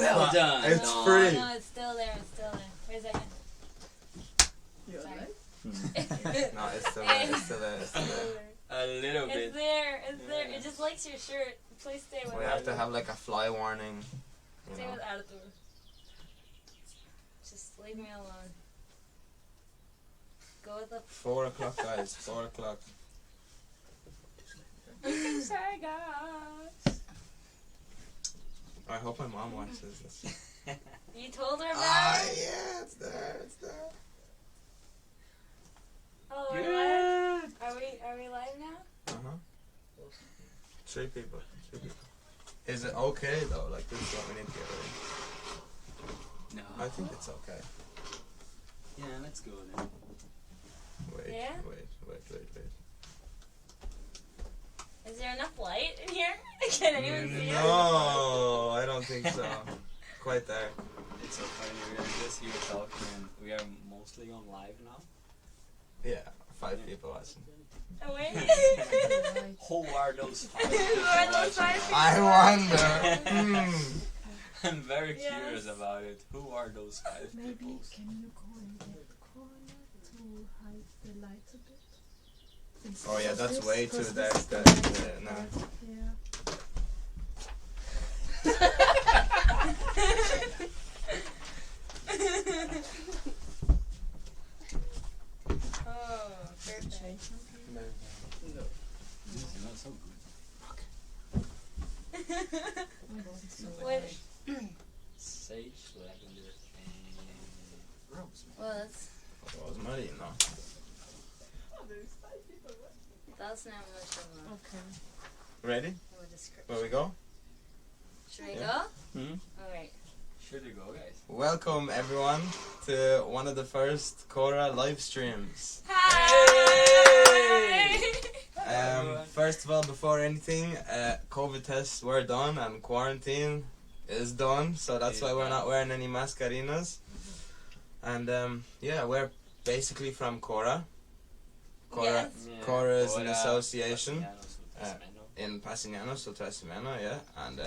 Well done. It's No. free. No, it's still there. It's still there. Wait a second. You're Sorry. right. No, it's still there. It's still there. It's still there. A little bit. It's there. It's there. It just likes your shirt. Please stay with We it. have to have like a fly warning. You Stay know. with Arthur. Just leave me alone. Go with the. 4 o'clock, guys. 4 o'clock. Sorry, guys. I hope my mom watches this. You told her about Ah, it? yeah, it's there. It's there. Oh, we're live. Are we live now? Uh huh. 3 people. 3 people. Is it okay though? Like this is what we need to get ready. No. I think it's okay. Yeah, let's go then. Wait. Yeah? Wait. Is there enough light in here? Can anyone see us? No, I don't think so. Quite there. It's so funny, we are just here talking and we are mostly on live now. Yeah, 5 people watching. Oh, wait. Who are those 5 Who people are those watching? 5 people? I wonder. I'm very Yes. curious about it. Who are those 5 Maybe people? can you go and get Kora to hide the light a bit? Oh yeah, that's This, way too because dark. this is the That, light no. part. Yeah. Oh, perfect. This is not so good. What? Sage, lavender, and rosemary. Well, that's Rosemary, no. not much of Okay. Ready? a description. Where we go? Should we Yeah. go? Hmm? Alright. Should we go, guys? Welcome everyone to one of the first Kora live streams. Hi! First of all, before anything, COVID tests were done and quarantine is done, so that's why we're not wearing any mascarinas. And yeah, we're basically from Kora. Kora, Yes. Kora is an Kora, association Associazione. in Passignano, sul Trasimeno, yeah, and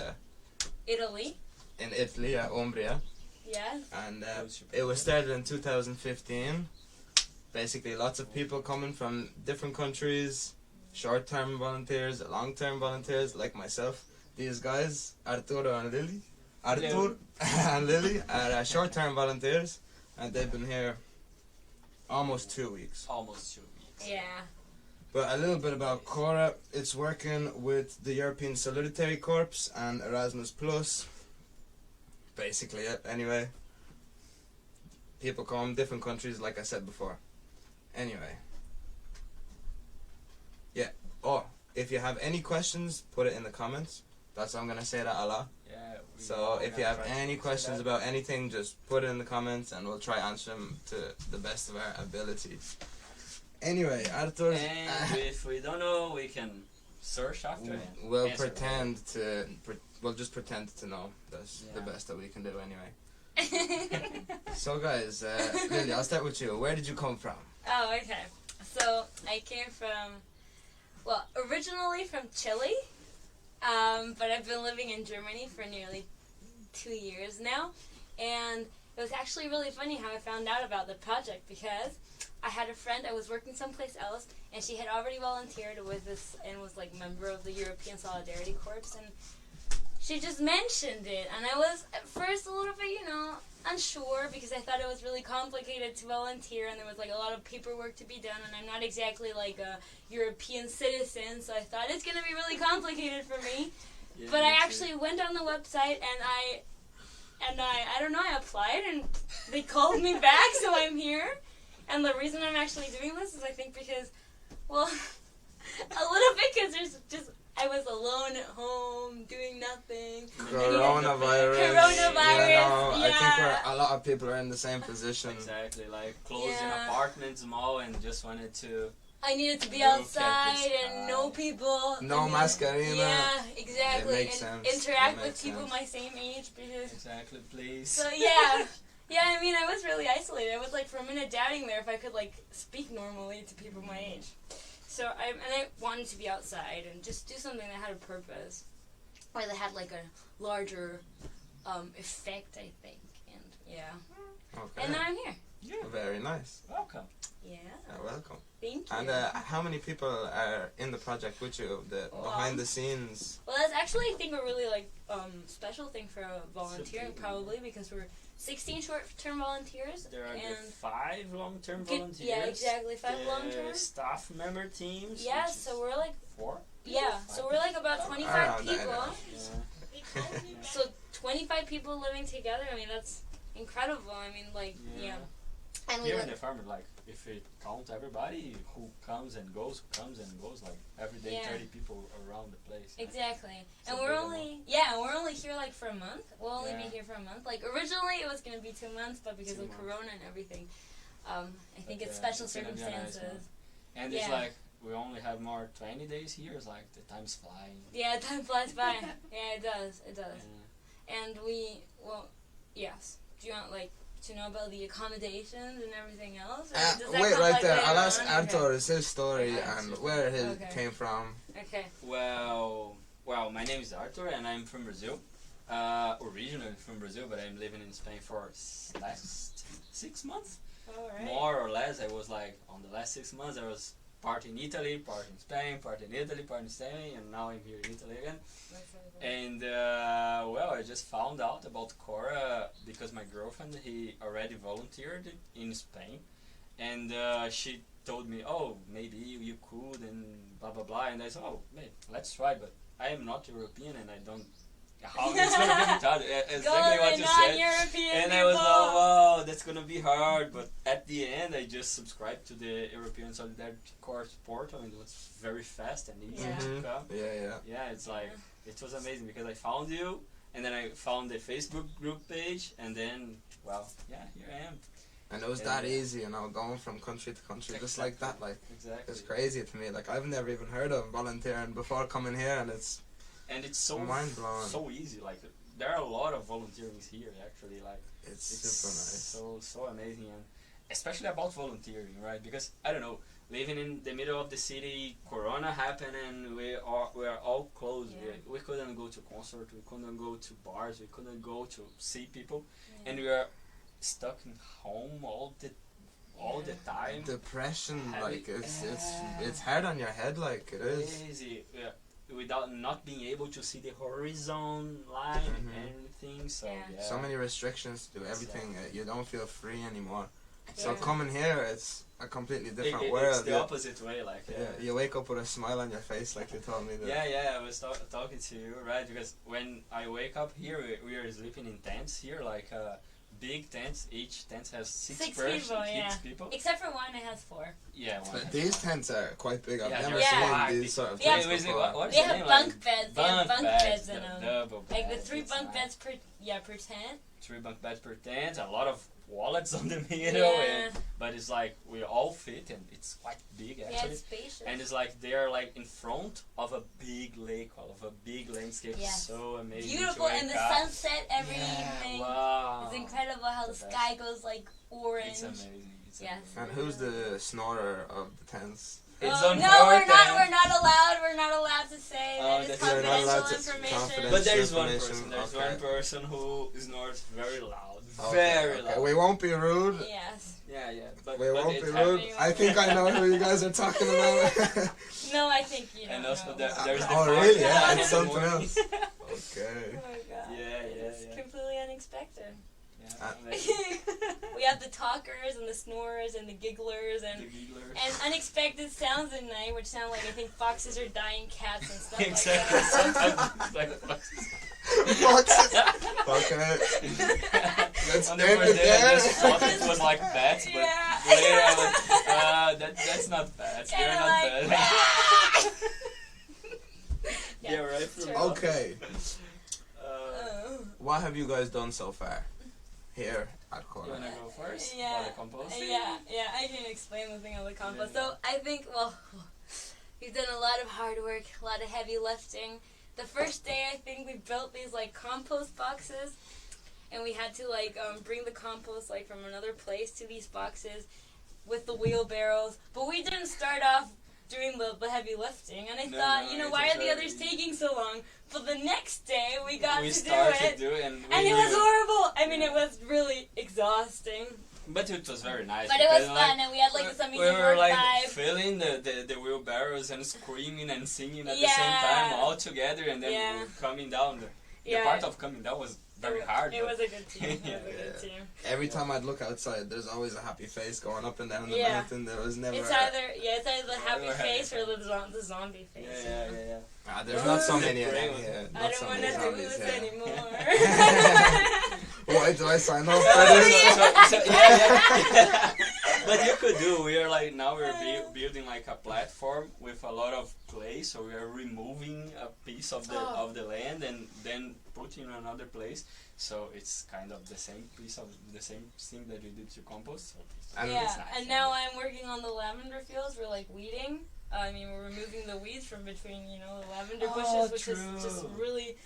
Italy. in Italy, Umbria. Yes. And it was started in 2015. Basically, lots of people coming from different countries, short-term volunteers, long-term volunteers, like myself. These guys, Arturo and Lily, Artur and Lily, are short-term volunteers, and they've been here almost 2 weeks. Almost 2 weeks. Yeah. But a little bit about Kora. It's working with the European Solidarity Corps and Erasmus Plus. Basically it. Anyway, people come different countries, like I said before. Anyway, yeah. Oh, if you have any questions, put it in the comments. That's I'm gonna say that a lot. Yeah. So if you have any questions about anything, just put it in the comments, and we'll try answer them to the best of our ability. Anyway, Artur, And if we don't know, we can search after it. we'll Answer. pretend to. We'll just pretend to know. That's the Yeah. best that we can do anyway. So guys, Lily, I'll start with you. Where did you come from? Oh, okay. So I came from, well, originally from Chile, but I've been living in Germany for nearly 2 years now, and it was actually really funny how I found out about the project because I had a friend, I was working someplace else, and she had already volunteered with this and was like member of the European Solidarity Corps, and she just mentioned it, and I was at first a little bit, unsure because I thought it was really complicated to volunteer and there was like a lot of paperwork to be done, and I'm not exactly like a European citizen, so I thought it's going to be really complicated for me. Yeah, But me I too. actually went on the website and I don't know, I applied and they called me back, so I'm here. And the reason I'm actually doing this is I think because, well, a little bit because I was alone at home doing nothing. Coronavirus. Coronavirus, I think yeah. a lot of people are in the same position. Exactly, like closed in Yeah. apartments all and just wanted to. I needed to be Look at outside this and know people. No and mascarina. Yeah, exactly. It makes and sense. interact It with makes people sense. my same age because. Exactly, please. So yeah. Yeah, I mean, I was really isolated. I was like for a minute doubting there if I could like speak normally to people my age. So I wanted to be outside and just do something that had a purpose, or that had like a larger effect, I think. And yeah, Okay. and now I'm here. Yeah. Very nice. Welcome. Yeah, Welcome. thank you. And how many people are in the project with you? The behind the scenes. Well, that's actually, I think, a really special thing for volunteering, probably, because we're 16 short-term volunteers. There are and the 5 long-term volunteers. Yeah, exactly, 5 the long-term. staff member teams. Yeah, which so is we're like 4. yeah, so we're like about 25 Around that, people. Yeah. So 25 people living together. I mean, that's incredible. I mean, like yeah. And we Here in live, the farm, like, if we count everybody who comes and goes, like, every day Yeah. 30 people around the place. Like, exactly. it's And a we're big only we're only here like for a month. We'll only be Yeah. here for a month. Like originally it was gonna be 2 months, but because 2 of months. Corona and everything, I think But, it's special it's gonna be a nice circumstances. one. And it's Yeah. like, we only have more 20 days here. It's like, the time's flying. Yeah, time flies by. Yeah, it does. It does. Yeah. And yes. Do you want like to know about the accommodations and everything else? Or does that Wait come, right like, there. later I'll ask on? Arthur his story Okay. and where he Okay. came from. Okay. Well, my name is Arthur and I'm from Brazil. Originally from Brazil, but I'm living in Spain for last 6 months. All right. More or less, I was like, on the last 6 months, I was part in Italy, part in Spain, part in Italy, part in Spain, and now I'm here in Italy again. And, I just found out about Kora because my girlfriend, he already volunteered in Spain. And she told me, oh, maybe you could, and blah, blah, blah. And I said, oh, mate, let's try, but I am not European and I don't... How it's going to be hard. Exactly what you said. European And I was like, wow, that's gonna be hard. But at the end, I just subscribed to the European Solidarity Corps portal, and it was very fast and easy Yeah. to come. Yeah. Yeah, it's like it was amazing because I found you, and then I found the Facebook group page, and then here I am. And it was that easy, going from country to country, just like that. Like Exactly. it's crazy to me. Like I've never even heard of volunteering before coming here, and it's so mind blowing. so easy. Like there are a lot of volunteering here actually. Like It's super nice. So amazing, and especially about volunteering, right? Because I don't know, living in the middle of the city, Corona happened, and we are all closed. Yeah. We couldn't go to concert, we couldn't go to bars, we couldn't go to see people, Yeah. and we are stuck in home all the time. Depression, Having- like it's hard on your head, like it is. Crazy. Yeah. Without not being able to see the horizon line and everything, so Yeah. So many restrictions to do everything. You don't feel free anymore. So Yeah. coming here, it's a completely different It's world. the You- opposite way, like you wake up with a smile on your face, like you told me. That. Yeah, I was talking to you, right? Because when I wake up here, we are sleeping in tents here, like big tents. Each tent has six people. Except for one, it has 4. Yeah, one. But these tents are quite big. I've Yeah, never they're seen wide. these sort of Yeah. tents before. What's They the have name? bunk beds. They have bunk beds in the them. double Like the beds, 3 it's bunk nice. beds per tent. 3 bunk beds per tent. A lot of wallets on the middle, Yeah. but it's like we all fit, and it's quite big Yeah, actually. it's spacious. And it's like they are like in front of a big lake, of a big landscape. Yes. So amazing. Beautiful, to and wake the up. sunset every evening. Wow. It's incredible how the The sky goes like orange. It's amazing. It's Yes. amazing. And who's the snorer of the tents? It's Oh, on no, her we're not. tent. We're not allowed. We're not allowed to say. Oh, That is that's- You're not allowed confidential to- information. confidential. But there is one Information, person. There's okay. one person who snores very loud. Okay, Very okay. loud. We won't be rude. Yes. Yeah. But We won't it be happens. rude. I think I know who you guys are talking about. No, I think you don't And also know. there's the Oh, party really? Yeah, in it's the something morning. else. Okay. Oh my god. Yeah. It's completely unexpected. Yeah, amazing. We have the talkers and the snorers and the gigglers The and gigglers. unexpected sounds at night, which sound like I think foxes are dying cats and stuff Exactly. like that. Sometimes it's like foxes. Foxes. Okay. Let's On the end first it day, I there. just thought it was like bats, but Yeah. later I was, that's not bats. They're Kinda not like, bats. Yeah, Yeah, right. true. Okay. Oh. What have you guys done so far here at You Kora? wanna go first? Yeah. About the composting? Yeah, I can explain the thing on the compost. Yeah. So I think, we've done a lot of hard work, a lot of heavy lifting. The first day, I think we built these like compost boxes, and we had to bring the compost from another place to these boxes with the wheelbarrows. But we didn't start off doing the heavy lifting, and I No, thought, no, you know, it why was are the very others easy. taking so long? But the next day we got we to do started it, to do it, and and we it was knew- horrible. I mean, it was really exhausting, But it was very nice. but it was because, fun, and we had like this amazing we were work like vibe. filling the wheelbarrows and screaming and singing at the Yeah. same time all together, and then Yeah. coming down. The Yeah. part of coming down was very hard. It but- was a good team. It was a good Yeah. team. Every time I'd look outside, there's always a happy face going up and down the Yeah. mountain. There was never. It's either the happy Never had face it. or the zombie face. Yeah. There's not so many of them Brain. here. I Not don't so want many to do zombies this here. anymore. Why do I sign up So, for this? yeah. But you could do. We are like now we're building like a platform with a lot of clay. So we are removing a piece of the land and then putting in another place. So it's kind of the same piece of the same thing that we did to compost. So And Yeah, it's nice. and now I'm working on the lavender fields. We're like weeding. I mean, we're removing the weeds from between, the lavender Oh, bushes, which is true. just really.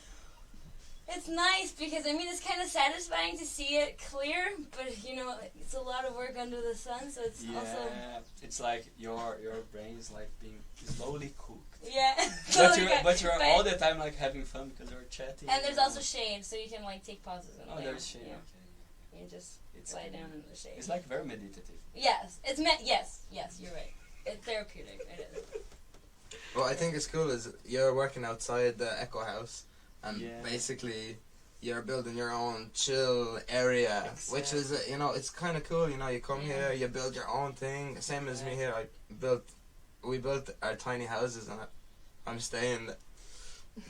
It's nice because I mean it's kind of satisfying to see it clear, but it's a lot of work under the sun, so it's also it's like your brain is like being slowly cooked. yeah. But totally you're, good. but you're But- all the time like having fun because you're chatting. And there's also shade, so you can like take pauses and lay there's down. shade. Yeah, Okay. you just It's lie down in the shade. It's like very meditative. Yes, it's yes, you're right. It's therapeutic. It is. what I think is cool is you're working outside the Echo House, and Yeah. basically you're building your own chill area, which is it's kind of cool. You come Yeah. here, you build your own thing. Same as me here. We built our tiny houses, and I'm staying.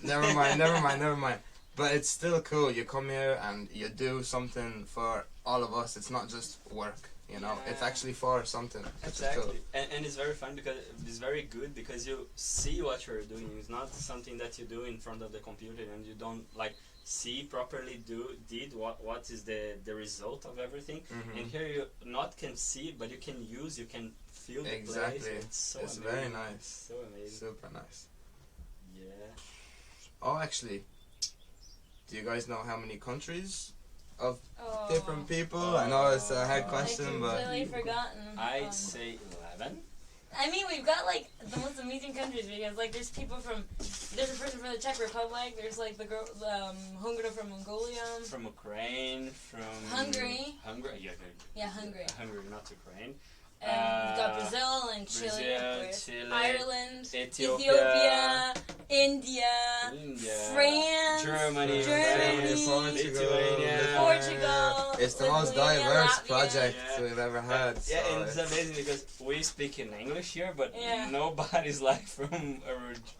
Never mind. But it's still cool. You come here and you do something for all of us. It's not just work. It's Yeah. actually for something. Which Exactly, is cool. and it's very fun because it's very good because you see what you're doing. It's not something that you do in front of the computer and you don't like see properly. What is the result of everything? Mhm. And here you not can see, but you can feel the Exactly. place. It's so It's amazing. very nice. So amazing. Super nice. Yeah. Oh, actually, do you guys know how many countries of Oh, different people? I know it's a hard I question, I've but completely forgotten. I'd say 11. I mean, we've got like the most amazing countries because like there's a person from the Czech Republic. There's like the girl, Hungary from Mongolia. From Ukraine, from Hungary. Hungary, yeah, Yeah, Hungary. Hungary, not Ukraine. And we've got Brazil and Chile, Brazil, of course. Chile, Ireland, Ethiopia, India, India, France, Germany, Germany, Lithuania, Portugal, it's the most Lithuania, diverse Latvia. project Yeah. we've ever had. Yeah, so and it's amazing because we speak in English here, but Yeah. nobody's like from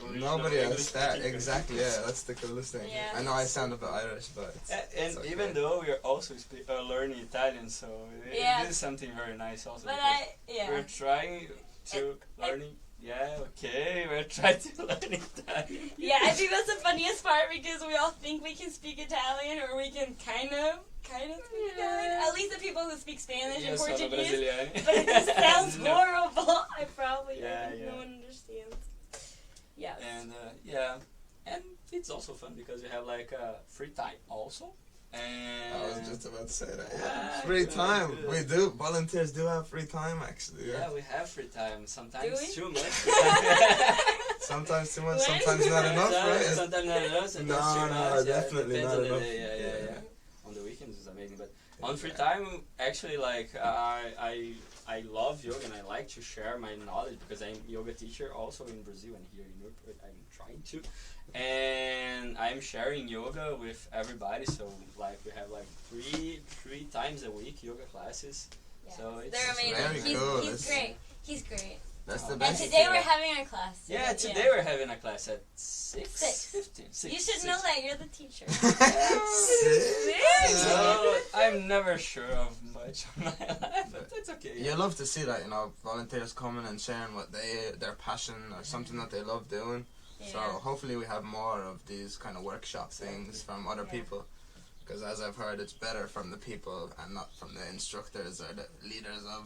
nobody else English that speaking exactly. Yeah, that's the coolest thing. Yeah. I know I sound a bit Irish, but And it's even okay. though we're also learning Italian, so Yeah. it is something very nice also. But because we're trying to learning. Yeah, okay, we're trying to learn Italian. Yeah, I think that's the funniest part because we all think we can speak Italian or we can kind of speak Italian. At least the people who speak Spanish and Io sono Portuguese. brasiliano. But it just sounds No. horrible. I probably Yeah, no one understands. Yes. And and it's also fun because we have like free time also. And I was just about to say that. Yeah, Yeah, free good, time. good. We do. Volunteers do have free time, actually. yeah, Yeah. we have free time. Sometimes Do we? too much. Sometimes too much. When? Sometimes not enough, right? Sometimes not enough. Sometimes No, too no, much. definitely depends not on the enough. day, Yeah. Yeah. On the weekends it's amazing, but on free time, actually, like I love yoga and I like to share my knowledge because I'm yoga teacher also in Brazil and here in Europe. I'm trying to, and I'm sharing yoga with everybody. So like we have like three times a week yoga classes. Yeah. So it's They're amazing. very cool. He's great. He's great. That's the And best. And today Yeah. we're having our class. Yeah, today we're having a class at 6:15. You should know that. You're the teacher. Six. So I'm never sure of much of my life, but that's okay. You love to see that, volunteers coming and sharing what their passion or something that they love doing. So Yeah. hopefully we have more of these kind of workshop things from other Yeah. people. Because as I've heard, it's better from the people and not from the instructors or the leaders of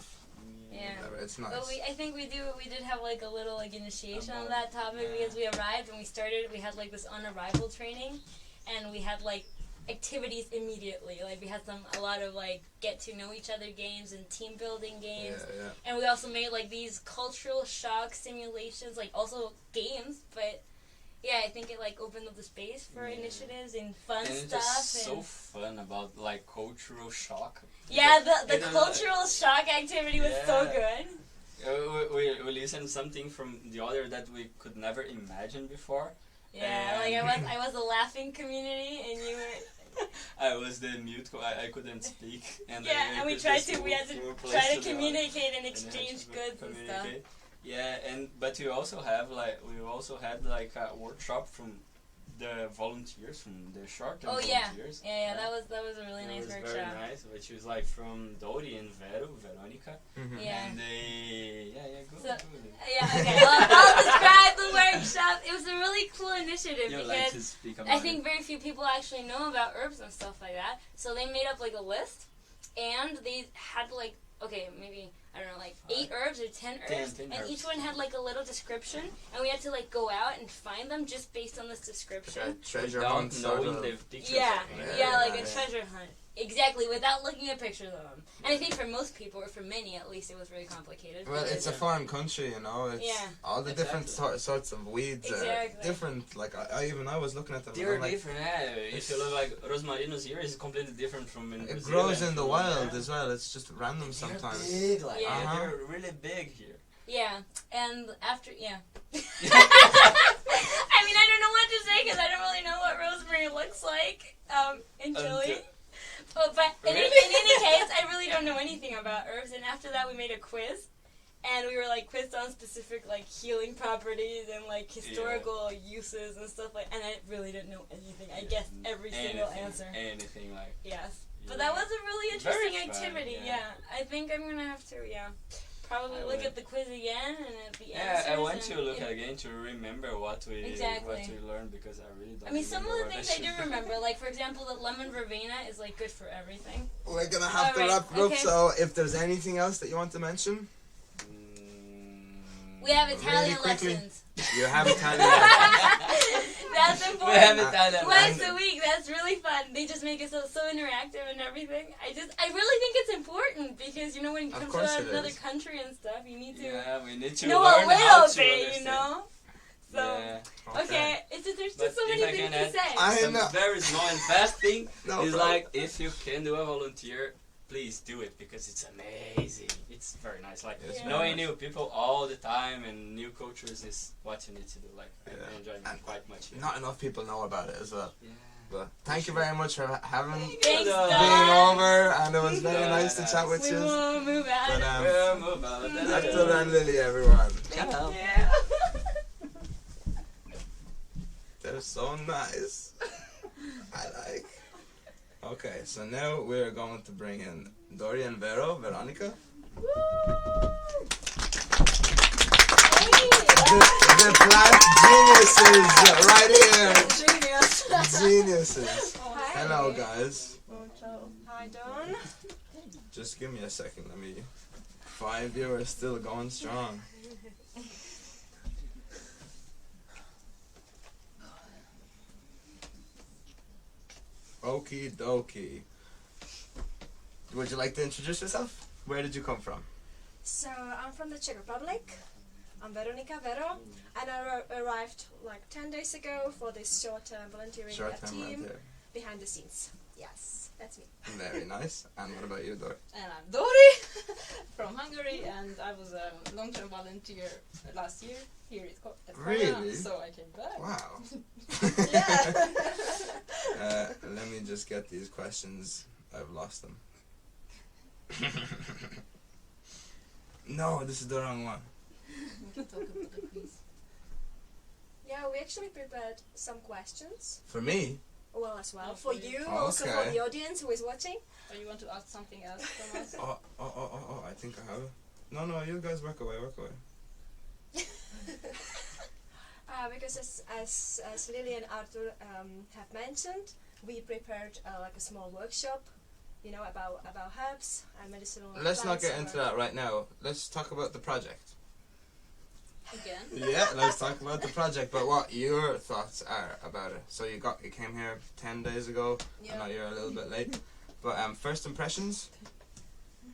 Yeah. whatever. It's nice. But I think we did have like a little like initiation on About- that topic yeah. because we arrived and we had like this on arrival training, and we had like activities immediately. Like we had a lot of like get to know each other games and team building games. Yeah. And we also made like these cultural shock simulations, like also games, but yeah, I think it like opened up the space for initiatives and fun and stuff. It's just so fun about like cultural shock. Yeah, the It is, cultural shock activity was so good. We listened something from the other that we could never imagine before. Yeah, like I was a laughing community, and you were. I was the mute. I couldn't speak. And Yeah, and we had to try to communicate and exchange goods and stuff. Yeah, but we also had like a workshop from the volunteers, from the short-term volunteers. Yeah, that was a really nice workshop. Very nice, which was like from Dori and Veronica. Mm-hmm. Yeah. And they, good. Yeah, okay. I'll describe the workshop. It was a really cool initiative You because like to speak about I think very few people actually know about herbs and stuff like that. So they made up like a list, and they had like, maybe, I don't know, like 8 herbs or 10 herbs, 10 and herbs. each one had like a little description, and we had to like go out and find them just based on this description. Treasure Without hunt sort knowing of. the pictures. Yeah, like a yeah. treasure hunt. Exactly, without looking at pictures of them. And I think for most people, or for many at least, it was really complicated. Well, it's a foreign country, you know. It's all the different sorts of weeds are different. Like I was looking at them. They're like, different. If you look like Rosmarino's here, is completely different from in it Brazil grows and in the from- wild as well. It's just random sometimes. They're big, like Yeah. they're really big here. Yeah, and after, I mean, I don't know what to say because I don't really know what rosemary looks like in Chile. But in any case, I really don't know anything about herbs. And after that, we made a quiz. And we were like quizzed on specific like healing properties and like historical uses and stuff like. And I really didn't know anything. I guessed every single answer. Anything like. Yes, but that was a really interesting activity. Yeah. I think I'm gonna have to. Probably look at the quiz again and at the Yeah, answers. I want to look again to remember what we learned because I really don't. I mean, some of the remember things I do remember, like for example, that lemon verbena is like good for everything. We're gonna have to wrap it up. So, if there's anything else that you want to mention, we have Italian really quickly. lessons. You have Italian lessons. That's important. We have Italian Twice lessons. a week. That's really fun. They just make it so interactive and everything. I really think it's important because when you come to another country and stuff, you need to we need to know learn a how little to bit, understand. So okay, there's just so if many I things can to say. I Some know. very small and fast thing No is problem. like if you can do a volunteer, please do it because it's amazing. It's very nice. Like It's knowing very new people all the time and new cultures is what you need to do. Like I enjoy it quite much. Here. Not enough people know about it as well. Yeah. But thank you very much for having Thanks, being Don. over, and it was very nice to chat with We you. will move out. But Move on. Hector and Lily, everyone. Ciao. Yeah. They're so nice. I like. Okay, so now we're going to bring in Dori and Veronica. The plant geniuses right here. Geniuses. Hello, guys. Hi, Don. Just give me a second. 5 viewers still going strong. Okie dokie. Would you like to introduce yourself? Where did you come from? So, I'm from the Czech Republic. I'm Veronica Vero, and I arrived like 10 days ago for this short-term volunteering team behind the scenes. Yes, that's me. Very nice. And what about you, Dori? And I'm Dori from Hungary, and I was a long-term volunteer last year here at Kora, Really? so I came back. Wow. Yeah. Let me just get these questions. I've lost them. No, this is the wrong one. We can talk about the quiz. Yeah, we actually prepared some questions. For me? Well, as well. Oh, For for you. you, Oh, also okay. for the audience who is watching. Or you want to ask something else from us? Oh, I think I have it. No, you guys work away. Because as Lily and Arthur have mentioned, we prepared like a small workshop, about herbs and medicinal Let's not plants get into that right now. Let's talk about the project. again. Yeah, let's talk about the project. But what your thoughts are about it? So you came here 10 days ago. I know you're a little bit late. But first impressions?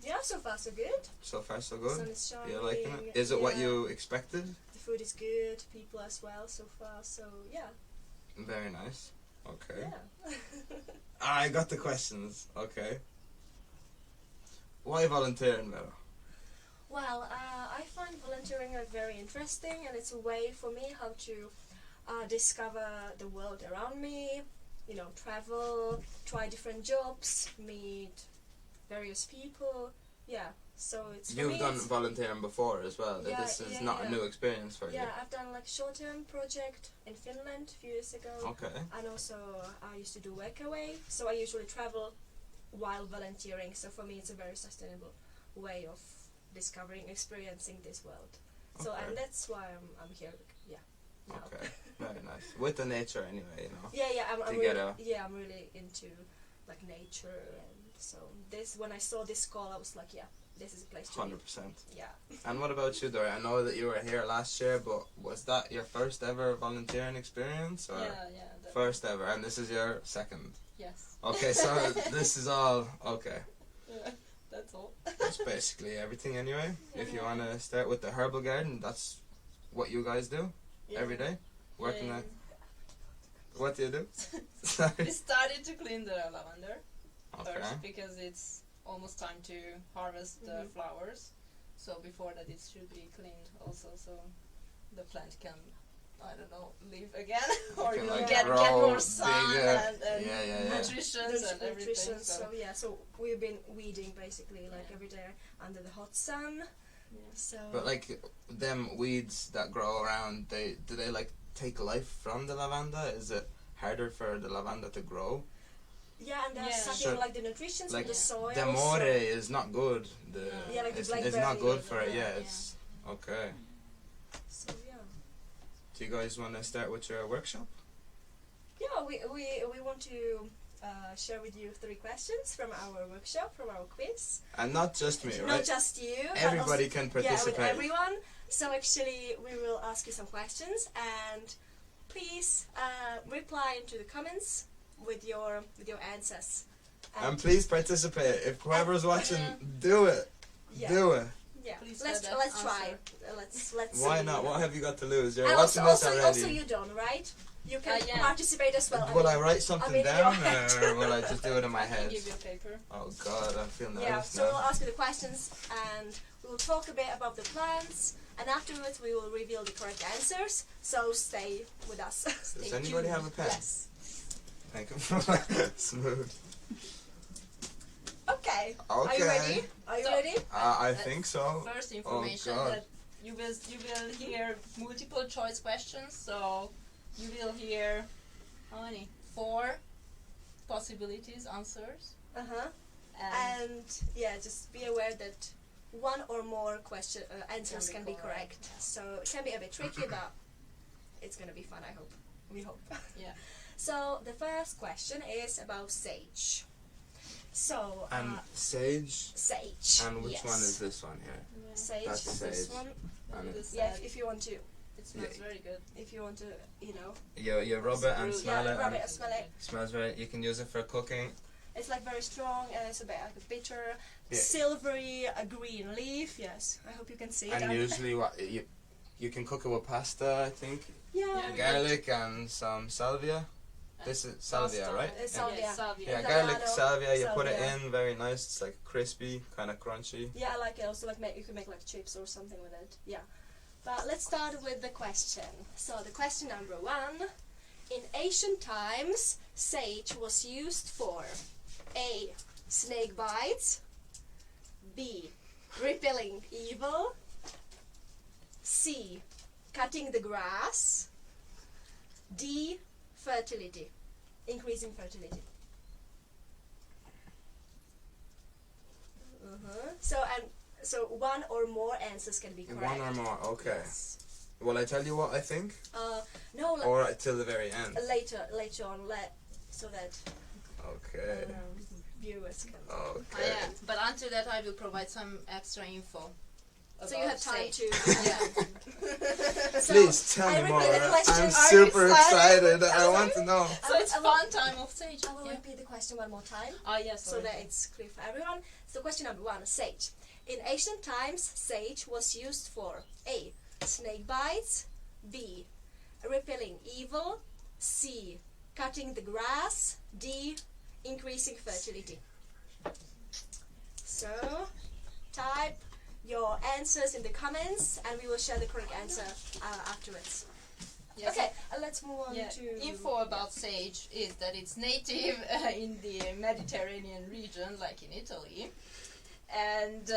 Yeah, so far so good. So far so The good. sun is shining. You're liking it? Is it what you expected? The food is good, people as well so far, so yeah. Very nice. Okay. Yeah. I got the questions. Okay. Why volunteering, Vero? Well, I find volunteering very interesting, and it's a way for me how to discover the world around me, you know, travel, try different jobs, meet various people. Yeah, so it's for You've me, done it's- volunteering before as well. Yeah, This is yeah, not a yeah. new experience for you. Yeah, I've done like short-term project in Finland a few years ago. Okay. And also I used to do work away, so I usually travel while volunteering, so for me it's a very sustainable way of discovering, experiencing this world. So Okay. and that's why I'm here. Yeah. now. Okay. Very nice. With the nature anyway, you know. Yeah, I'm Together. really, I'm really into like nature, and so this when I saw this call, I was like, yeah, this is a place to 100%. be. Yeah. And what about you, Dory? I know that you were here last year, but was that your first ever volunteering experience? Or Yeah. First ever, and this is your second? Yes. Okay, so this is all, okay. Yeah, that's all. That's basically everything anyway. If you want to start with the herbal garden, that's what you guys do every day? Working Yeah. at... What do you do? We Sorry. started to clean the lavender Okay. first because it's almost time to harvest the Mhm. flowers. So before that it should be cleaned also, so the plant can, I don't know, live again or Can, you'll like, get grow more sun bigger. and Yeah. nutrition and everything. So yeah, so we've been weeding basically like every day under the hot sun. So But like them weeds that grow around, do they like take life from the lavender? Is it harder for the lavender to grow? yeah, and they're Yeah. sucking So, like the nutrition like, from the soil. The more is not good. Yeah, like the it's blackberry not good or for it. the- Yeah, yeah. it's okay. So yeah. Do you guys want to start with your workshop? Yeah, we want to share with you 3 questions from our workshop, from our quiz. And not just me, Not right? just you. but Everybody also- can Yeah, participate. with everyone. So actually, we will ask you some questions, and please reply into the comments with your answers. And please participate. If whoever's watching, do it. yeah, Do it. yeah. Please Let's tell the try. answer. Let's. Why see. not? What have you got to lose? You're And watching also, this also already. you don't, right? You can Yeah. participate as well. Will I write something mean, down, your head. or will I just do it in my I can head? give you a paper. Oh God, I feel nervous Yeah, so we'll now. ask you the questions, and we will talk a bit about the plants, and afterwards we will reveal the correct answers. So stay with us. Does anybody have a pen? Yes. Thank you. Smooth. Okay. Okay. Are you ready? Are you So- ready? I think so. First information God. that you will hear multiple choice questions, so you will hear how many? 4 possibilities, answers. Uh huh. And And yeah, just be aware that one or more answers can be correct. yeah. So it can be a bit tricky, but it's gonna be fun. I hope. We hope. Yeah. So the first question is about sage. So And sage. sage. And which yes. one is this one here? Sage? That's This sage. one. And This Yeah, side, if you want to, it smells Yeah. very good. if you want to, you know. you rub it and Yeah, smell it. rub and it and smell it. Smells very. You can use it for cooking. It's like very strong, and it's a bit like a bitter, Yeah. silvery, green leaf. Yes, I hope you can see it. And usually, what you can cook it with pasta, I think. Yeah. Yeah. Garlic and some salvia. This is salvia, Pasta. right? It's Yeah, salvia. salvia. Yeah, It's garlic, Lavender, salvia. You put it salvia. in, very nice. It's like crispy, kind of crunchy. Yeah, I like it. Also, like you can make like chips or something with it. Yeah. But let's start with the question. So the question number 1: in ancient times, sage was used for A. Snake bites. B. Repelling evil. C. Cutting the grass. D. Fertility. Increasing fertility. So one or more answers can be correct. One or more. Okay. Yes. Will I tell you what I think, No, or till the very end? later on, so that Okay. viewers can. Oh, Okay. yeah. But until that, I will provide some extra info So you have time sage. to. Yeah. So, Please tell I me more. repeat the question. I'm Are you super excited? excited. I want to know. So it's I will- fun time of sage. I will Yeah. repeat the question one more time Oh yes. so that it's clear for everyone. So question number 1, sage. In ancient times, sage was used for A. Snake bites, B. Repelling evil, C. Cutting the grass, D. Increasing fertility. So type your answers in the comments and we will share the correct answer afterwards. Yes. Okay, let's move on Yeah. to Info about sage is that it's native in the Mediterranean region, like in Italy, and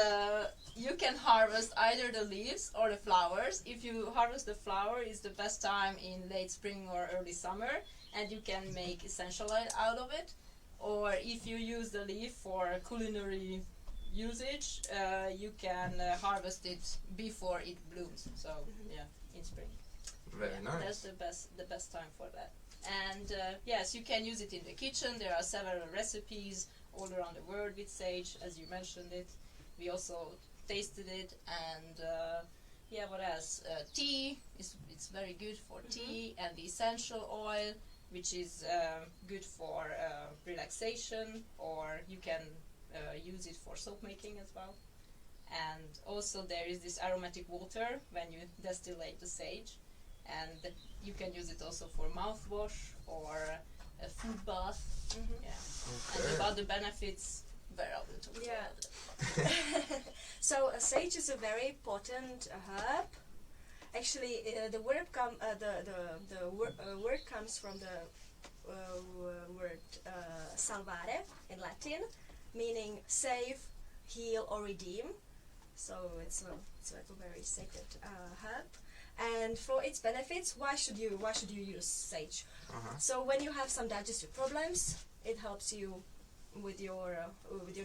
you can harvest either the leaves or the flowers. If you harvest the flower, it's the best time in late spring or early summer, and you can make essential oil out of it. Or if you use the leaf for culinary usage, you can harvest it before it blooms. So yeah, in spring. Very Yeah, nice. That's the best time for that. And yes, you can use it in the kitchen. There are several recipes all around the world with sage, as you mentioned it. We also tasted it, and yeah, what else? Tea it's very good for tea, and the essential oil, which is good for relaxation, or you can use it for soap making as well. And also there is this aromatic water when you distillate the sage. And you can use it also for mouthwash or a food bath. Yeah. And about the benefits, where I will talk Yeah. about it. So sage is a very potent herb. Actually, the word word comes from the word salvare in Latin, meaning save, heal, or redeem. So it's like a very sacred herb. And for its benefits, why should you use sage? So when you have some digestive problems, it helps you with your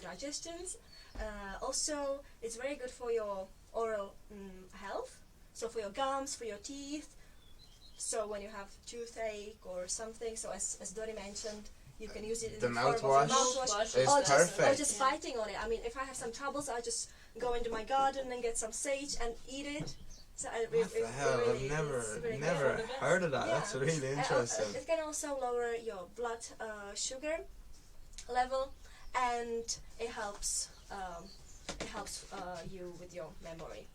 digestions. Also, it's very good for your oral health. So for your gums, for your teeth. So when you have toothache or something, so as Dori mentioned, you can use it in The the form mouthwash of a mouthwash. is Or perfect. just biting on it. I mean, if I have some troubles, I just go into my garden and get some sage and eat it. So What the hell? I've never heard of that. Yeah. That's really interesting. It can also lower your blood sugar level, and it helps you with your memory.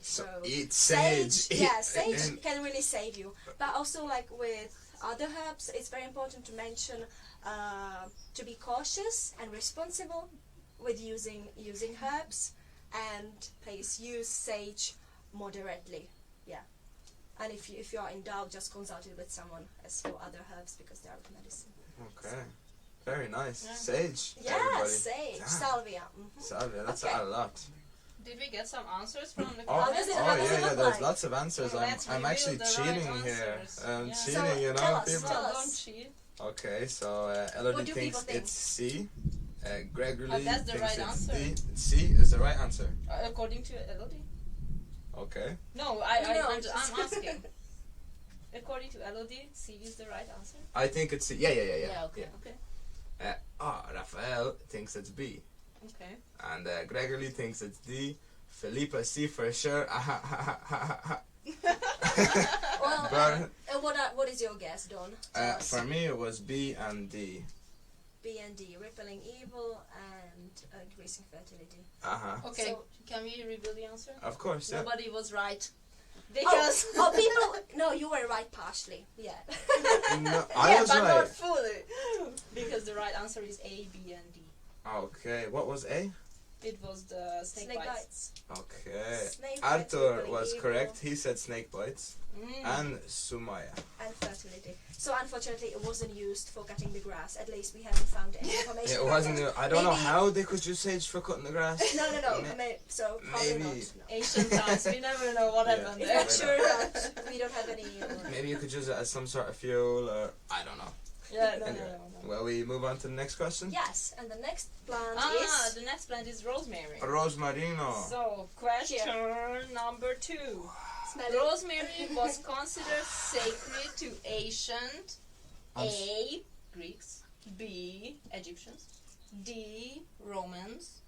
So eat sage. Yeah, sage can really save you. But also, like with other herbs, it's very important to mention to be cautious and responsible with using herbs, and please use sage moderately. Yeah. And if you are in doubt, just consult it with someone as for other herbs because they are medicine. Okay. Very nice. Yeah. Sage. Yeah, everybody. sage, Damn. salvia. Salvia, that's Okay. a lot. Did we get some answers from the Oh, How does it- how does it yeah, look there's like? lots of answers. Well, let's I'm reveal actually the right cheating here. answers. I'm Yeah. cheating, So, you know, tell us, people. tell us. Don't cheat. Okay, so Elodie What do thinks people think? it's C. Gregory Oh, that's the thinks right it's answer. D. C is the right answer. According to Elodie? Okay. No, No, I'm just- asking. According to Elodie, C is the right answer? I think it's C. Yeah. Okay, okay. Raphael thinks it's B. Okay. And Gregory thinks it's D. Felipa C for sure. Well, But what is your guess, Don? Tell us. for me, it was B and D. B and D, repelling evil and increasing fertility. Okay, So- can we reveal the answer? Of course, yeah. Nobody was right. Because People. No, you were right partially. Yeah. No, I yeah, was but not right. fully. Because the right answer is A, B, and D. Okay, what was A? It was the snake, Snake bites. bites. Okay. Snake bites, Arthur repelling was evil, correct. He said snake bites. Mm. And Sumaya. and fertility. So unfortunately, it wasn't used for cutting the grass. At least we haven't found any information. It about wasn't. that. I don't know Maybe- how they could use sage for cutting the grass. No. May- So probably maybe- not. No. Ancient times, we never know what Yeah. happened It's there. not sure that we don't have any. Maybe you could use it as some sort of fuel, or I don't know. Yeah, no. Well, we move on to the next question. Yes, and the next plant is The next plant is rosemary. Rosmarino. So, question number 2. smell it. Rosemary was considered sacred to ancient A. Greeks, B. Egyptians, D. Romans,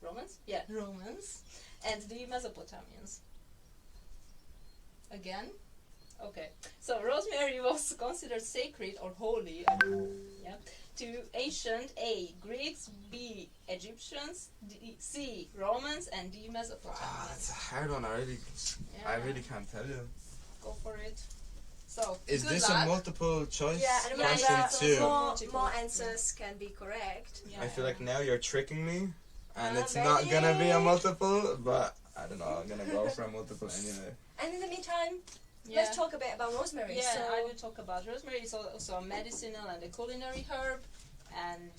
Romans? Yeah, Romans. And the Mesopotamians. Again? Okay. So rosemary was considered sacred or holy, yeah, to ancient A, Greeks, B, Egyptians, D, C, Romans, and D, Mesopotamians. That's a hard one. I really can't tell you. Go for it. So, Is good this luck. a multiple choice Yeah, and question remember, too? more answers can be correct. Yeah, I feel like now you're tricking me, and it's Maybe. not gonna be a multiple, but I don't know. I'm gonna go for a multiple anyway. And in the meantime, Yeah. let's talk a bit about rosemary. Yeah, So, I will talk about rosemary. It's also a medicinal and a culinary herb, and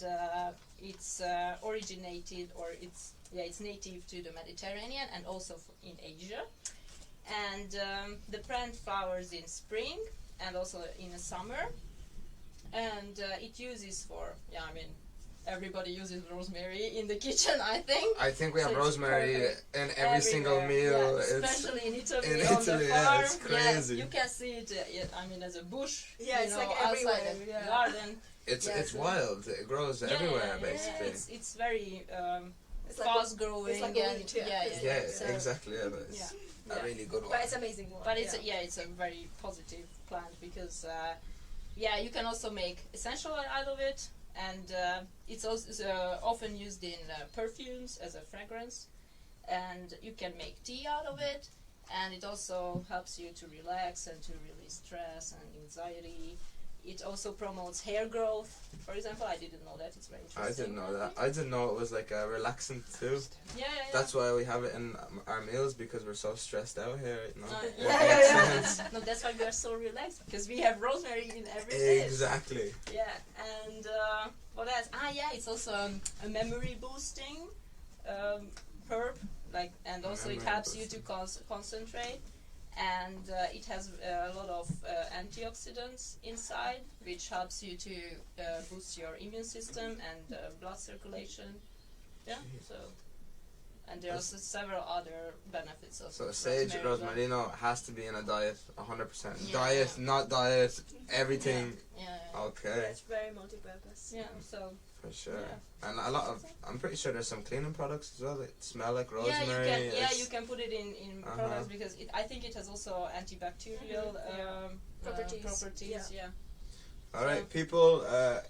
it's originated, or it's native to the Mediterranean and also in Asia. And the plant flowers in spring and also in the summer. And it uses for, everybody uses rosemary in the kitchen, I think. I think we have So it's rosemary perfect. in every single meal. Yeah, It's especially in Italy, in on Italy, the yeah, farm. it's crazy. You can see it. As a bush. Yeah, you it's know, like outside everywhere, the yeah. garden. it's Yeah, it's so- wild. It grows everywhere basically. It's very it's like fast growing. it's like a and weed, yeah. yeah. Yeah, So- exactly. Yeah, but it's Yeah. a really good one. but it's amazing one. But it's yeah. it's a very positive plant because you can also make essential oil out of it, and it's also often used in perfumes as a fragrance, and you can make tea out of it, and it also helps you to relax and to release stress and anxiety. It also promotes hair growth, for example. I didn't know that. It's very I interesting. didn't know that. I didn't know it was like a relaxant too. Yeah. That's why we have it in our meals, because we're so stressed out here. You know? It Yeah. makes sense. No, that's why we are so relaxed, because we have rosemary in every dish. Exactly. Yeah, and what else? It's also a memory boosting herb, and also it Memory helps you to boosting. concentrate, and it has a lot of antioxidants inside, which helps you to boost your immune system and blood circulation. Yeah, so. And there are also several other benefits of So sage rosemary. rosmarino has to be in a diet, 100%. Yeah. Diet, not diet, everything. Yeah. Okay, It's very multi-purpose. Yeah, so. for sure. Yeah. And a lot of, I'm pretty sure there's some cleaning products as well that smell like rosemary. You can put it in products because I think it has also antibacterial Properties. Yeah. All right, people.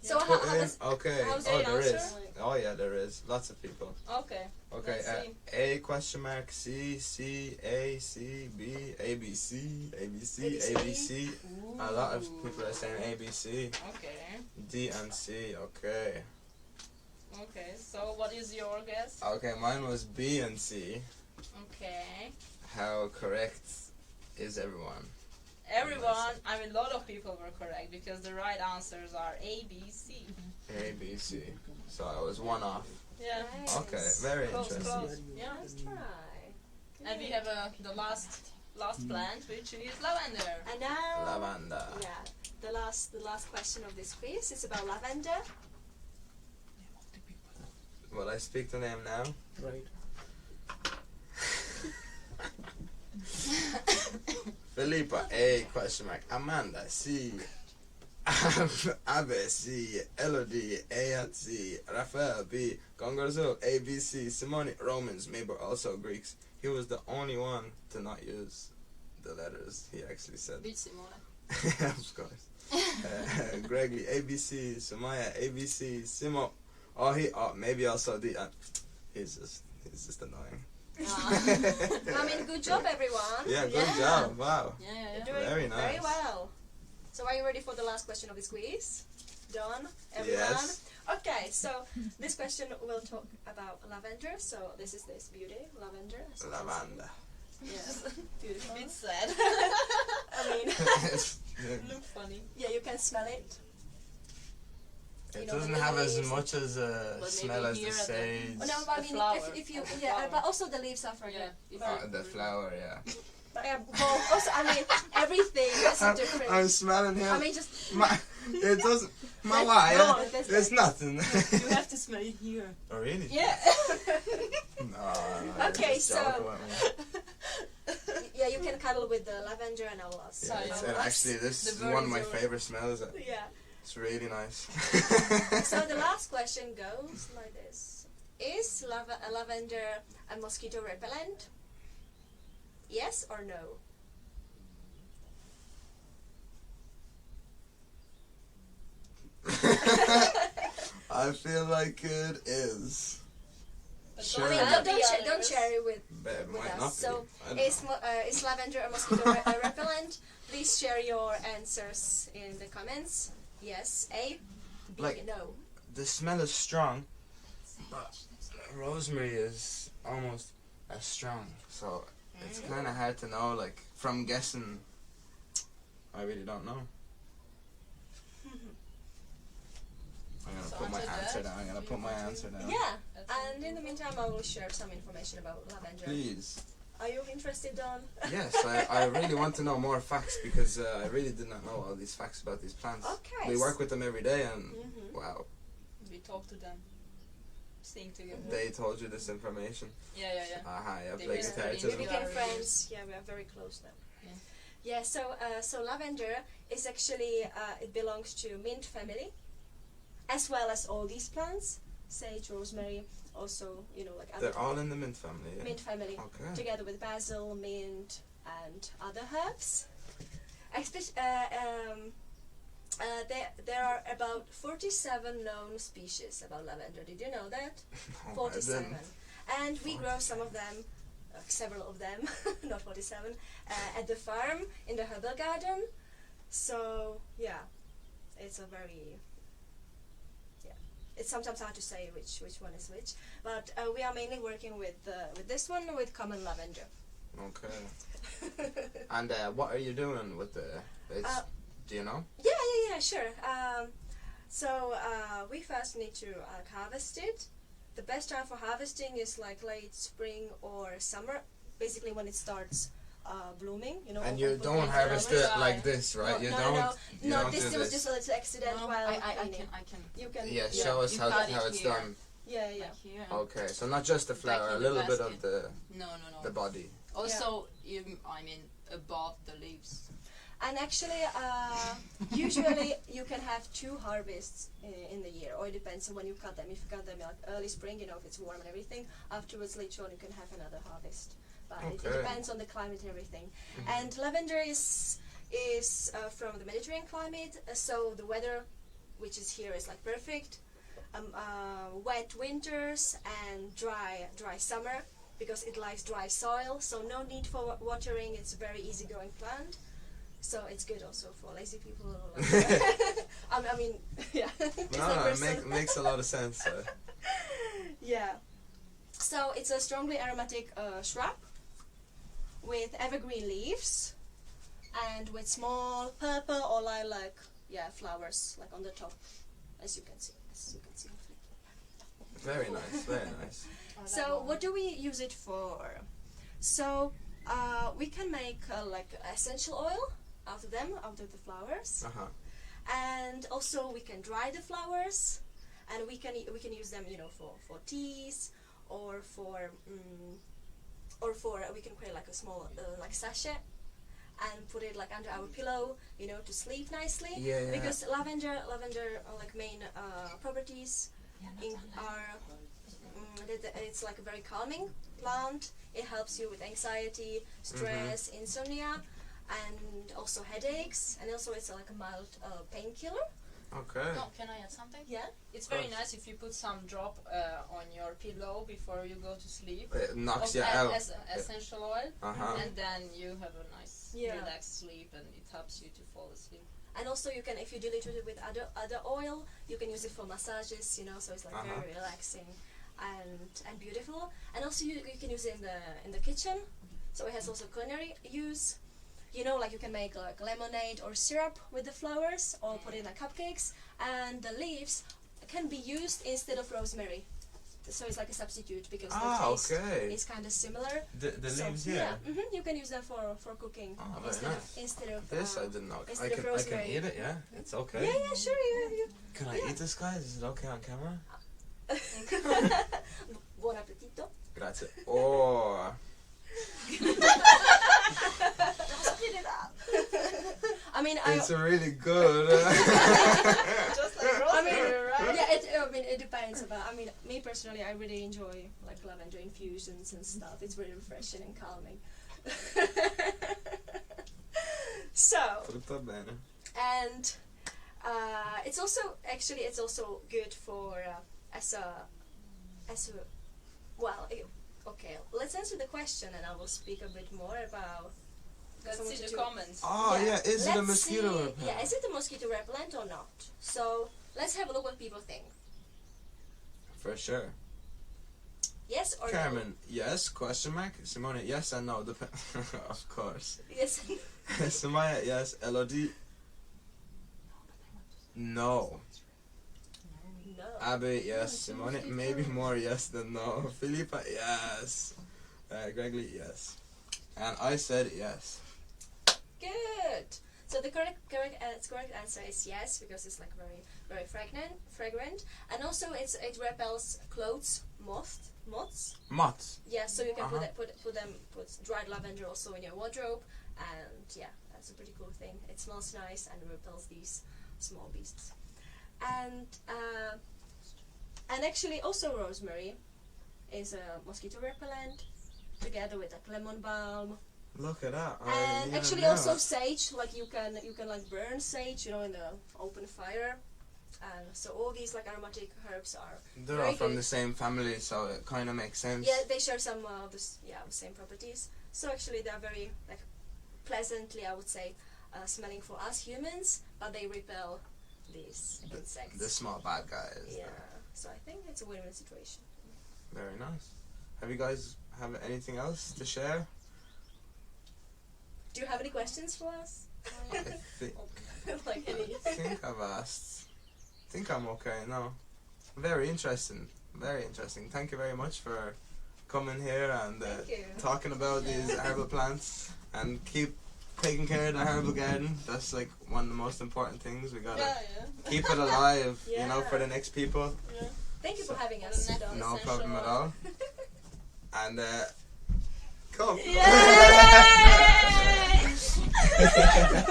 So put how in. does- Okay. how's Oh, the there answer? is. Oh yeah, there is. Lots of people. Okay. Okay. Let's see. A question mark C C A C B A B C A B C A B C. A lot of people are saying A B C. Okay. D and C. Okay. Okay. So what is your guess? Okay, mine was B and C. Okay. How correct is everyone? Everyone, a lot of people were correct because the right answers are A, B, C. A B C. So I was one off. Yeah. Nice. Okay, very Close, interesting. close. Yeah. Nice try. And we have the last plant, which is lavender. And now, Lavender. yeah, the last question of this quiz is about lavender. Will I speak the name now? Right. Philippa A question mark. Amanda C. Abe C. Elodie A at C. Rafael B. Gongorzo A B C. Simone Romans, maybe also Greeks. He was the only one to not use the letters. He actually said. Which Simone? Of course. Gregory ABC. Sumaya ABC. Simo. Maybe also the. He's just annoying. I mean, good job, everyone. Yeah, good Yeah. job. Wow. Yeah. Doing Very nice. very well. So, are you ready for the last question of this quiz? Done, everyone? Yes. Okay, so this question will talk about lavender. So, this is this beauty, lavender. as you can see. Lavanda. Yes, beautiful. It's sad. I mean, Look funny. yeah, you can smell it. It know, doesn't the have as leaves. much as But smell maybe as the here at the- sage. Oh, no, but I The mean, flower. if you, The yeah, flower. but also the leaves are fragrant. The flower, yeah. But well, also, I mean, everything is a different. I'm smelling him. I mean, just. It doesn't. My No, why? that's There's nothing. You have to smell it here. Oh really? Yeah. No. Okay, just so- joking with me. Yeah, you can cuddle with the lavender and I will ask. Yeah, So, and actually, this the is bird one of is my yours. favorite smells. Yeah. It's really nice. So the last question goes like this: is lavender a mosquito repellent? Yes or no? I feel like it is. But Sure. I mean, don't don't share it with But it might us. not So, be. I don't know. is lavender a mosquito repellent? Please share your answers in the comments. Yes, A. B. Like- No. The smell is strong, but rosemary is almost as strong. So it's kind of hard to know. Like from guessing, I really don't know. I'm gonna So put my after answer that, down. I'm gonna you put my want to- answer down. Yeah. That's And in the meantime, I will share some information about lavender. Please. Are you interested, Don? Yes, I really want to know more facts because I really did not know all these facts about these plants. Okay. We work with them every day, and Mhm. wow, We talk to them. Sing together. they told you this information. Yeah. Aha, jag They lägger just det här really till We dem. became Yeah. friends. Yeah, we are very close now. Yeah. Yeah. So lavender is actually it belongs to mint family, as well as all these plants, sage, rosemary, also like other They're all in the mint family. Yeah? mint family, Okay. together with basil, mint, and other herbs. There are about 47 known species about lavender. Did you know that? Oh, I 47. didn't. And we grow some of them, several of them, not 47, at the farm in the herbal garden. So yeah, it's a very it's sometimes hard to say which one is which, but we are mainly working with this one with common lavender. Okay. And what are you doing with the? Do you know? Yeah, sure. So we first need to harvest it. The best time for harvesting is like late spring or summer, basically when it starts blooming. And you open don't with harvest flowers. it like this, right? You No, don't. You No, don't this do was this. just a little accident No, while I cleaning. can. You can. Yeah, show us You how cut it it's here. done. Yeah. Like here. Okay, so not just the flower, in a the little bit basket. of the No. body. Also, above the leaves. And actually, usually you can have 2 harvests in the year, or it depends on when you cut them. If you cut them like early spring, if it's warm and everything, afterwards later on you can have another harvest. But it Okay. depends on the climate and everything. And lavender is from the Mediterranean climate, so the weather, which is here, is like perfect. Wet winters and dry summer, because it likes dry soil, so no need for watering. It's a very easygoing plant. So it's good also for lazy people. I mean, yeah. It's No, not it personal. makes a lot of sense. Yeah. So it's a strongly aromatic shrub with evergreen leaves and with small purple or lilac flowers like on the top, as you can see. Very nice, very nice. So what do we use it for? So we can make like essential oil out of the flowers, and also we can dry the flowers, and we can use them for teas, or for we can create like a small like sachet and put it like under our pillow, to sleep nicely. Yeah. Because lavender like main properties are that it's like a very calming plant. It helps you with anxiety, stress, insomnia, and also headaches, and also it's like a mild painkiller. Okay. No, can I add something? Yeah. It's very nice if you put some drop on your pillow before you go to sleep. It knocks Of you out. as essential oil, and then you have a nice, Yeah. relaxed sleep, and it helps you to fall asleep. And also you can, if you dilute it with other oil, you can use it for massages, so it's like very relaxing and beautiful. And also you can use it in the kitchen, so it has also culinary use. Like you can make like lemonade or syrup with the flowers, or put in like cupcakes, and the leaves can be used instead of rosemary. So it's like a substitute, because the taste Okay. is kind of similar. The So, leaves here. you can use them for cooking Oh, very instead nice. instead of This I didn't know. instead I of can rosemary. eat it. Yeah, it's okay. Yeah, sure. You. Can I eat this, guys? Is it okay on camera? Buon appetito. Grazie. Oh. Spit it out. I mean, It's really good. Just like Rosemary, right? yeah, it depends. But I mean, me personally, I really enjoy like lavender infusions and stuff. It's very refreshing and calming. So, Tutto bene. and it's also good for as a well. Okay, let's answer the question, and I will speak a bit more about. Let's someone see to the do- comments. Oh yeah, is it a Let's mosquito see- repellent? Yeah, is it a mosquito repellent or not? So let's have a look what people think. For sure. Yes or Carmen, yes? Question mark. Simone, yes and no. Of course. no? Yes. Samaya, yes. Elodie, no. No. Abby, yes. Simone, maybe more yes than no. Philippa, yes. Gregory, yes. And I said yes. Good. So the correct answer is yes, because it's like very fragrant, and also it repels clothes, moths. Moths. Yeah, so you can Uh-huh. put dried lavender also in your wardrobe, and yeah, that's a pretty cool thing. It smells nice and repels these small beasts. And actually also rosemary is a mosquito repellent, together with like lemon balm. Look at that. And actually also sage, like you can like burn sage, in the open fire. And so all these like aromatic herbs are They're very all from good. the same family, so it kind of makes sense. Yeah, they share some of the same properties. So actually they're very like pleasantly, I would say, smelling for us humans, but they repel these insects. The small bad guys. Yeah. So I think it's a win-win situation. Very nice. Have you guys have anything else to share? Do you have any questions for us? I think Like any? I think I've asked. I think I'm okay now. Very interesting. Very interesting. Thank you very much for coming here and Thank you. talking about these herbal plants, and keep taking care of the herbal garden. That's like one of the most important things. We gotta Yeah. keep it alive, Yeah. for the next people. Thank you for having For us. the next- No Essential. problem at all. And come.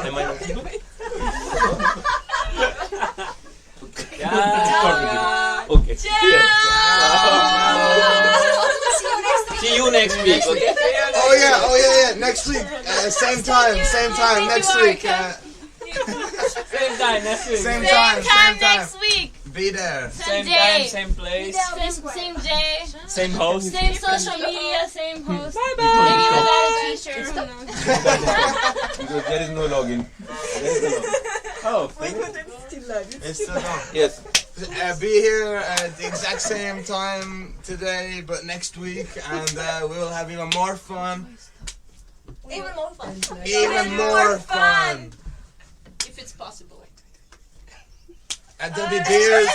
Am I not able? Yeah. Okay. See you next week. See you next week. Okay. Oh yeah. Next week, same time, next week. Same time next week. Same time. next week. Be there. Same day. time, same place, Same day. same host. Same social media. Same host. Bye Maybe without a t-shirt. Who knows? Because there is no login. Oh, It's still on. yes. Be here at the exact same time today, but next week, and we will have even more fun. Even more fun. Even more fun. If it's possible. And there'll be beers.